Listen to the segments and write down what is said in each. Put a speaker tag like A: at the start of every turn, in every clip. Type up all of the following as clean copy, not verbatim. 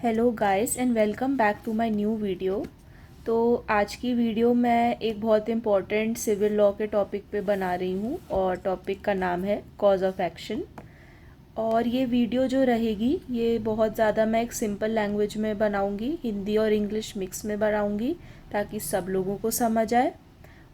A: Hello guys and welcome back to my new video. तो आज की वीडियो मैं एक बहुत इम्पॉर्टेंट सिविल लॉ के टॉपिक पे बना रही हूँ और टॉपिक का नाम है कॉज ऑफ एक्शन। और ये वीडियो जो रहेगी ये बहुत ज़्यादा मैं एक सिंपल लैंग्वेज में बनाऊँगी, हिंदी और इंग्लिश मिक्स में बनाऊँगी ताकि सब लोगों को समझ आए।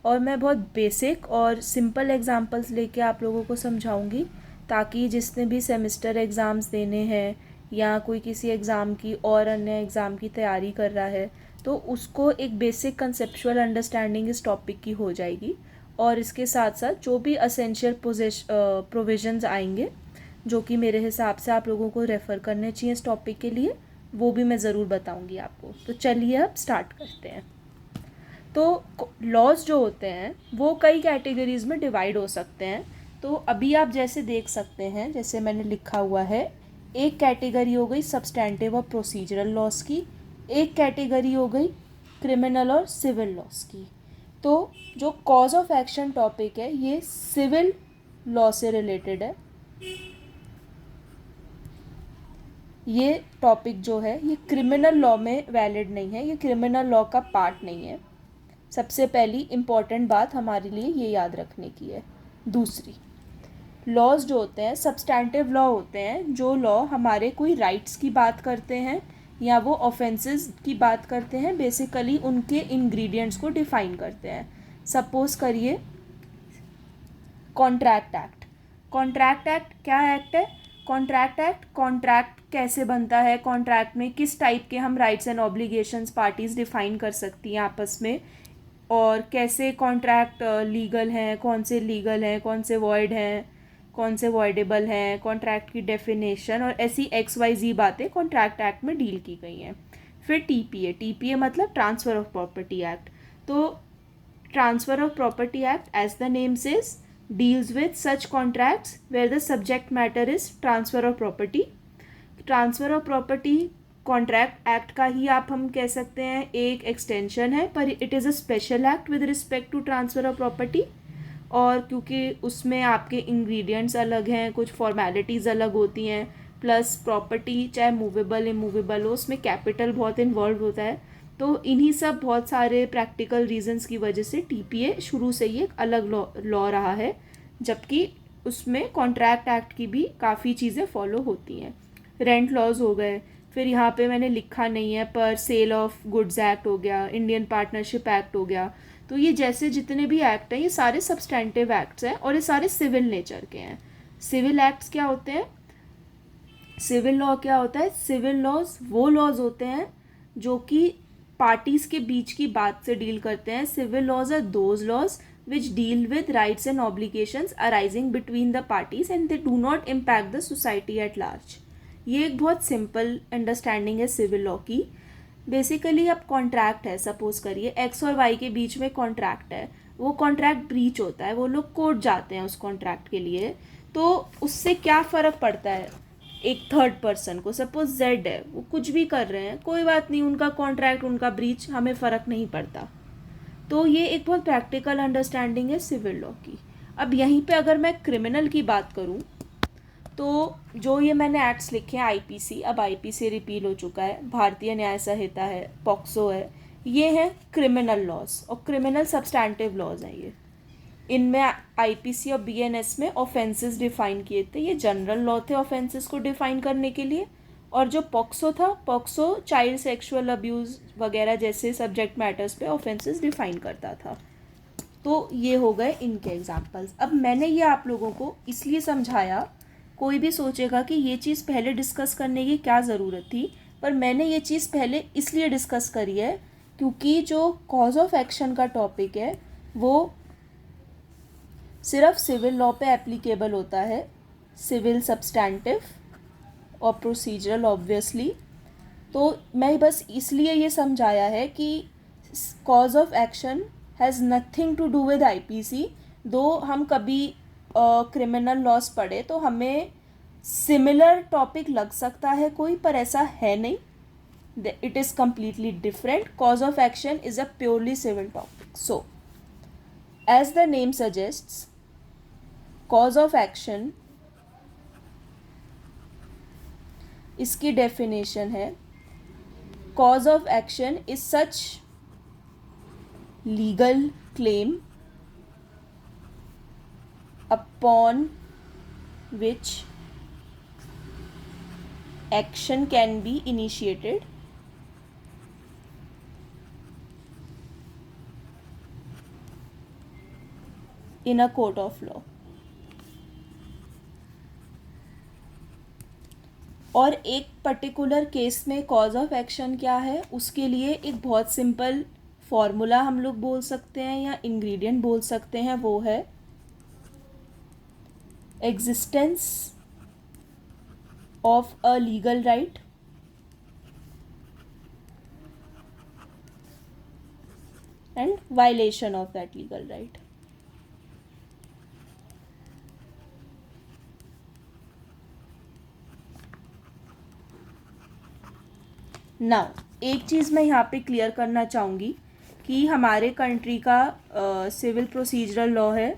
A: और मैं बहुत बेसिक और सिंपल एग्जांपल्स लेके आप लोगों को समझाऊंगी ताकि जिसने भी सेमेस्टर एग्ज़ाम्स देने हैं या कोई किसी एग्ज़ाम की और अन्य एग्ज़ाम की तैयारी कर रहा है तो उसको एक बेसिक कंसेप्चुअल अंडरस्टैंडिंग इस टॉपिक की हो जाएगी। और इसके साथ साथ जो भी असेंशियल प्रोविजंस आएंगे जो कि मेरे हिसाब से आप लोगों को रेफ़र करने चाहिए इस टॉपिक के लिए, वो भी मैं ज़रूर बताऊंगी आपको। तो चलिए अब स्टार्ट करते हैं। तो लॉज जो होते हैं वो कई कैटेगरीज में डिवाइड हो सकते हैं। तो अभी आप जैसे देख सकते हैं, जैसे मैंने लिखा हुआ है, एक कैटेगरी हो गई सब्सटैंटिव और प्रोसीजरल लॉज की, एक कैटेगरी हो गई क्रिमिनल और सिविल लॉज की। तो जो कॉज ऑफ एक्शन टॉपिक है ये सिविल लॉ से रिलेटेड है। ये टॉपिक जो है ये क्रिमिनल लॉ में वैलिड नहीं है, ये क्रिमिनल लॉ का पार्ट नहीं है। सबसे पहली इम्पॉर्टेंट बात हमारे लिए ये याद रखने की है। दूसरी, लॉज जो होते हैं सब्सटैंटिव लॉ होते हैं, जो लॉ हमारे कोई राइट्स की बात करते हैं या वो ऑफेंसेस की बात करते हैं, बेसिकली उनके इंग्रेडिएंट्स को डिफाइन करते हैं। सपोज करिए कॉन्ट्रैक्ट एक्ट। कॉन्ट्रैक्ट एक्ट क्या एक्ट है? कॉन्ट्रैक्ट एक्ट, कॉन्ट्रैक्ट कैसे बनता है, कॉन्ट्रैक्ट में किस टाइप के हम rights and obligations parties define कर सकती हैं आपस में, और कैसे कॉन्ट्रैक्ट लीगल हैं, कौन से लीगल हैं, कौन से वॉइड हैं, कौन से वॉइडेबल हैं, कॉन्ट्रैक्ट की डेफिनेशन और ऐसी XYZ बातें कॉन्ट्रैक्ट एक्ट में डील की गई हैं। फिर टीपीए मतलब ट्रांसफ़र ऑफ प्रॉपर्टी एक्ट। तो transfer of property act as the name says deals with such contracts where the subject matter is transfer of property. Transfer of property contract act का ही आप हम कह सकते हैं एक एक्सटेंशन है, पर it is a special act with respect to transfer of property. और क्योंकि उसमें आपके इंग्रेडिएंट्स अलग हैं, कुछ फॉर्मेलिटीज़ अलग होती हैं, प्लस प्रॉपर्टी चाहे मूवेबल इमूवेबल हो उसमें कैपिटल बहुत इन्वॉल्व होता है। तो इन्हीं सब बहुत सारे प्रैक्टिकल रीजंस की वजह से टीपीए शुरू से ही एक अलग लॉ रहा है, जबकि उसमें कॉन्ट्रैक्ट एक्ट की भी काफ़ी चीज़ें फॉलो होती हैं। रेंट लॉज हो गए, फिर यहाँ पे मैंने लिखा नहीं है पर सेल ऑफ गुड्स एक्ट हो गया, इंडियन पार्टनरशिप एक्ट हो गया। तो ये जैसे जितने भी एक्ट हैं ये सारे सब्सटैंटिव एक्ट्स हैं और ये सारे सिविल नेचर के हैं। सिविल एक्ट्स क्या होते हैं? सिविल लॉ क्या होता है? सिविल लॉज वो लॉज होते हैं जो कि पार्टीज के बीच की बात से डील करते हैं। Civil laws are those laws which deal with rights and obligations arising between the parties and they do not impact the society at large. ये एक बहुत सिंपल अंडरस्टैंडिंग है सिविल लॉ की। बेसिकली अब कॉन्ट्रैक्ट है, suppose करिए x और Y के बीच में कॉन्ट्रैक्ट है, वो कॉन्ट्रैक्ट ब्रीच होता है, वो लोग कोर्ट जाते हैं उस कॉन्ट्रैक्ट के लिए। तो उससे क्या फ़र्क पड़ता है एक थर्ड पर्सन को? सपोज जेड है, वो कुछ भी कर रहे हैं, कोई बात नहीं, उनका कॉन्ट्रैक्ट उनका ब्रीच, हमें फ़र्क नहीं पड़ता। तो ये एक बहुत प्रैक्टिकल अंडरस्टैंडिंग है सिविल लॉ की। अब यहीं पे अगर मैं क्रिमिनल की बात करूं तो जो ये मैंने एक्ट्स लिखे हैं आईपीसी, अब आईपीसी रिपील हो चुका है, भारतीय न्याय संहिता है, पॉक्सो है, ये हैं क्रिमिनल लॉज और क्रिमिनल सब्सटैंटिव लॉज हैं ये। इनमें आईपीसी और बीएनएस में ऑफेंसेस डिफाइन किए थे, ये जनरल लॉ थे ऑफेंसेस को डिफाइन करने के लिए। और जो पॉक्सो था, पॉक्सो चाइल्ड सेक्सुअल अब्यूज़ वगैरह जैसे सब्जेक्ट मैटर्स पे ऑफेंसेस डिफाइन करता था। तो ये हो गए इनके एग्जांपल्स। अब मैंने ये आप लोगों को इसलिए समझाया, कोई भी सोचेगा कि ये चीज़ पहले डिस्कस करने की क्या ज़रूरत थी, पर मैंने ये चीज़ पहले इसलिए डिस्कस करी है क्योंकि जो कॉज ऑफ एक्शन का टॉपिक है वो सिर्फ सिविल लॉ पे एप्लीकेबल होता है, सिविल सब्सटैंटिव और प्रोसीजरल ऑब्वियसली। तो मैं बस इसलिए ये समझाया है कि cause of action has nothing to do with IPC. दो हम कभी क्रिमिनल लॉस पढ़े तो हमें सिमिलर टॉपिक लग सकता है कोई, पर ऐसा है नहीं, it is completely different. Cause of action is a purely civil topic. So as the name suggests, cause of action, इसकी डेफिनेशन है cause of action is such legal claim upon which action can be initiated in a court of law. और एक particular case में cause of action क्या है, उसके लिए एक बहुत सिंपल फॉर्मूला हम लोग बोल सकते हैं या इंग्रेडिएंट बोल सकते हैं, वो है existence of a legal right and violation of that legal right. Now एक चीज़ मैं यहाँ पे क्लियर करना चाहूँगी कि हमारे कंट्री का सिविल प्रोसीजरल लॉ है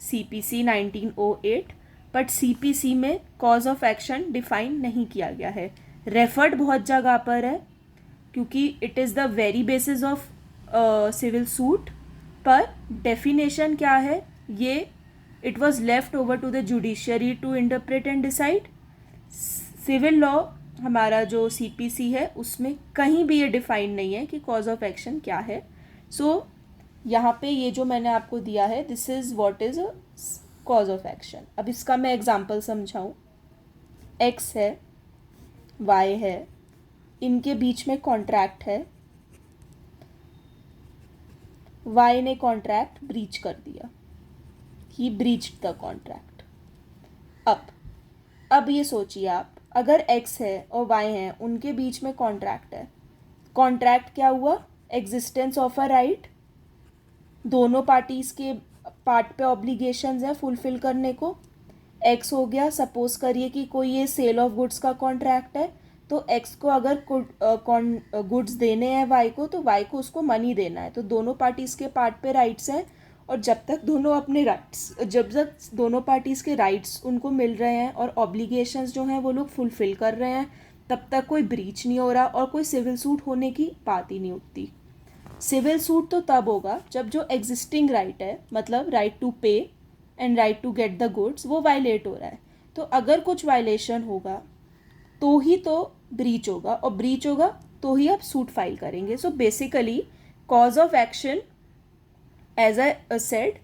A: CPC 1908, बट CPC में कॉज ऑफ एक्शन डिफाइन नहीं किया गया है. रेफर्ड बहुत जगह पर है क्योंकि it is the very basis of civil suit, पर डेफिनेशन क्या है ये it was left over to the judiciary to interpret and decide. Civil law हमारा जो CPC है उसमें कहीं भी ये डिफाइन नहीं है कि कॉज ऑफ एक्शन क्या है. सो यहाँ पे ये जो मैंने आपको दिया है, this is what is a cause of action. अब इसका मैं एग्जांपल समझाऊँ. X है, Y है, इनके बीच में कॉन्ट्रैक्ट है. Y ने कॉन्ट्रैक्ट ब्रीच कर दिया, ही ब्रीच्ड द कॉन्ट्रैक्ट. अब ये सोचिए आप, अगर X है और Y है, उनके बीच में कॉन्ट्रैक्ट है. कॉन्ट्रैक्ट क्या हुआ, एग्जिस्टेंस ऑफ अ राइट. दोनों पार्टीज़ के पार्ट पे ऑब्लिगेशंस हैं फुलफिल करने को. X हो गया, सपोज करिए कि कोई ये सेल ऑफ गुड्स का कॉन्ट्रैक्ट है, तो X को अगर गुड्स देने हैं Y को, तो Y को उसको मनी देना है. तो दोनों पार्टीज़ के पार्ट पे राइट्स हैं, और जब तक दोनों पार्टीज़ के राइट्स उनको मिल रहे हैं और ऑब्लिगेशंस जो हैं वो लोग फुलफ़िल कर रहे हैं, तब तक कोई ब्रीच नहीं हो रहा और कोई सिविल सूट होने की बात ही नहीं उठती. सिविल सूट तो तब होगा जब जो एग्जिस्टिंग राइट है, मतलब right to pay and right to get the goods, वो वायलेट हो रहा है. तो अगर कुछ वायलेशन होगा तो ही तो ब्रीच होगा, और ब्रीच होगा तो ही आप सूट फाइल करेंगे. So basically cause of action, as I said,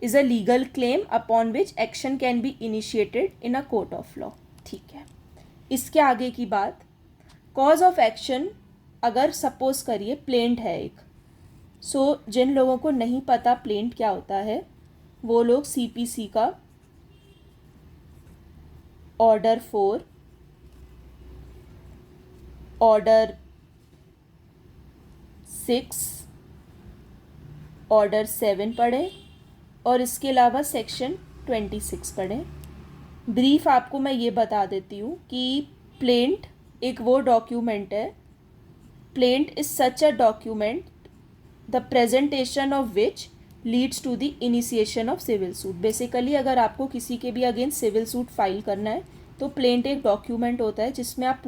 A: is a legal claim upon which action can be initiated in a court of law. ठीक है. इसके आगे की बात, cause of action अगर सपोज करिए प्लेंट है एक. जिन लोगों को नहीं पता प्लेंट क्या होता है, वो लोग CPC का ऑर्डर 4, ऑर्डर 6, ऑर्डर 7 पढ़ें, और इसके अलावा सेक्शन 26 पढ़ें. ब्रीफ आपको मैं ये बता देती हूँ कि प्लेंट एक वो डॉक्यूमेंट है. Plaint is such a document the presentation of which leads to the initiation of civil suit. Basically अगर आपको किसी के भी अगेंस्ट सिविल सूट फाइल करना है, तो प्लेंट एक डॉक्यूमेंट होता है जिसमें आप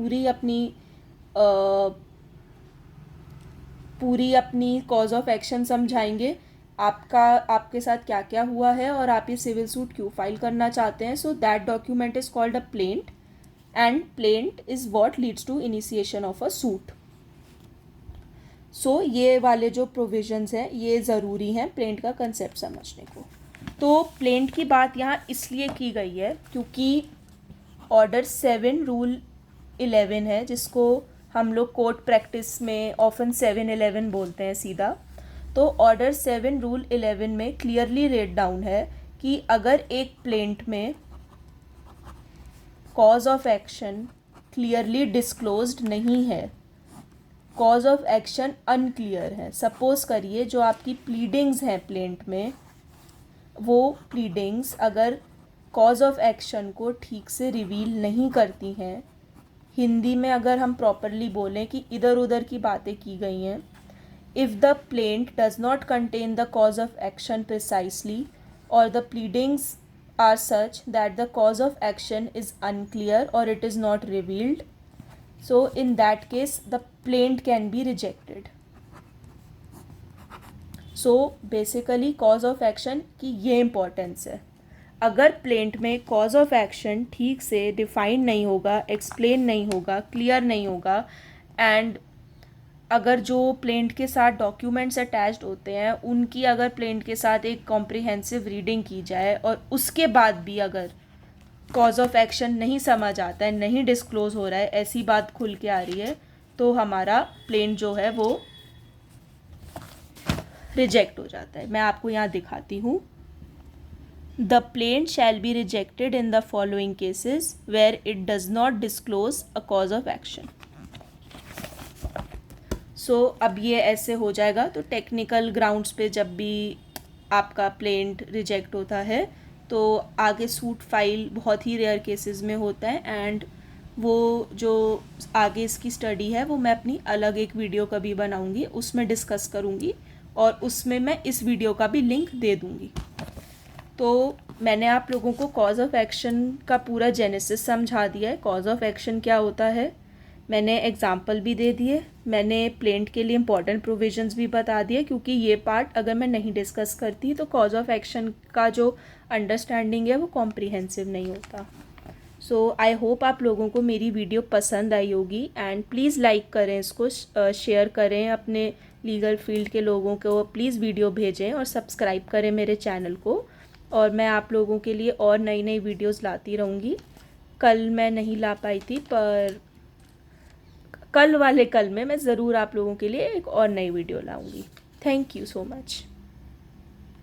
A: पूरी अपनी कॉज ऑफ एक्शन समझाएंगे, आपके साथ क्या क्या हुआ है और आप ये सिविल सूट क्यों फाइल करना चाहते हैं. So that document is called a plaint, and plaint is what leads to initiation of a suit. So ये वाले जो प्रोविजंस हैं ये ज़रूरी हैं प्लेंट का कंसेप्ट समझने को. तो प्लेंट की बात यहाँ इसलिए की गई है क्योंकि ऑर्डर 7 रूल 11 है, जिसको हम लोग कोर्ट प्रैक्टिस में ऑफन 7-11 बोलते हैं सीधा. तो ऑर्डर 7 रूल 11 में क्लियरली रेट डाउन है कि अगर एक प्लेंट में cause of action clearly disclosed नहीं है, कॉज ऑफ एक्शन अनक्लियर है. सपोज करिए जो आपकी प्लीडिंग्स हैं प्लेंट में, वो प्लीडिंग्स अगर कॉज ऑफ एक्शन को ठीक से रिवील नहीं करती हैं, हिंदी में अगर हम प्रॉपरली बोलें कि इधर उधर की बातें की गई हैं, if the plaint does not contain the cause of action precisely और the pleadings are such that the cause of action is unclear और it is not revealed, So in that case, the plaint can be rejected. So basically cause of action की ये importance है. अगर plaint में cause of action ठीक से define नहीं होगा, एक्सप्लेन नहीं होगा, क्लियर नहीं होगा, एंड अगर जो प्लेंट के साथ डॉक्यूमेंट्स अटैच्ड होते हैं उनकी अगर प्लेंट के साथ एक कॉम्प्रिहेंसिव रीडिंग की जाए और उसके बाद भी अगर कॉज ऑफ एक्शन नहीं समझ आता है, नहीं डिस्क्लोज हो रहा है, ऐसी बात खुल के आ रही है, तो हमारा प्लेंट जो है वो रिजेक्ट हो जाता है. मैं आपको यहाँ दिखाती हूँ. The plaint shall be rejected in the following cases where it does not disclose a cause of action. So अब ये ऐसे हो जाएगा. तो टेक्निकल ग्राउंड्स पे जब भी आपका प्लेंट रिजेक्ट होता है तो आगे सूट फाइल बहुत ही रेयर केसेस में होता है, एंड वो जो आगे इसकी स्टडी है वो मैं अपनी अलग एक वीडियो कभी बनाऊंगी, उसमें डिस्कस करूंगी और उसमें मैं इस वीडियो का भी लिंक दे दूंगी. तो मैंने आप लोगों को कॉज ऑफ एक्शन का पूरा जेनेसिस समझा दिया है. कॉज ऑफ एक्शन क्या होता है, मैंने एग्जाम्पल भी दे दिए, मैंने प्लेंट के लिए इंपॉर्टेंट प्रोविजंस भी बता दिए, क्योंकि ये पार्ट अगर मैं नहीं डिस्कस करती तो कॉज ऑफ एक्शन का जो अंडरस्टैंडिंग है वो कॉम्प्रिहेंसिव नहीं होता. सो आई होप आप लोगों को मेरी वीडियो पसंद आई होगी, एंड प्लीज़ लाइक करें इसको, शेयर करें अपने लीगल फील्ड के लोगों को, प्लीज़ वीडियो भेजें और सब्सक्राइब करें मेरे चैनल को. और मैं आप लोगों के लिए और नई नई वीडियोस लाती रहूँगी. कल मैं नहीं ला पाई थी, पर कल वाले कल में मैं ज़रूर आप लोगों के लिए एक और नई वीडियो लाऊंगी. Thank you so much.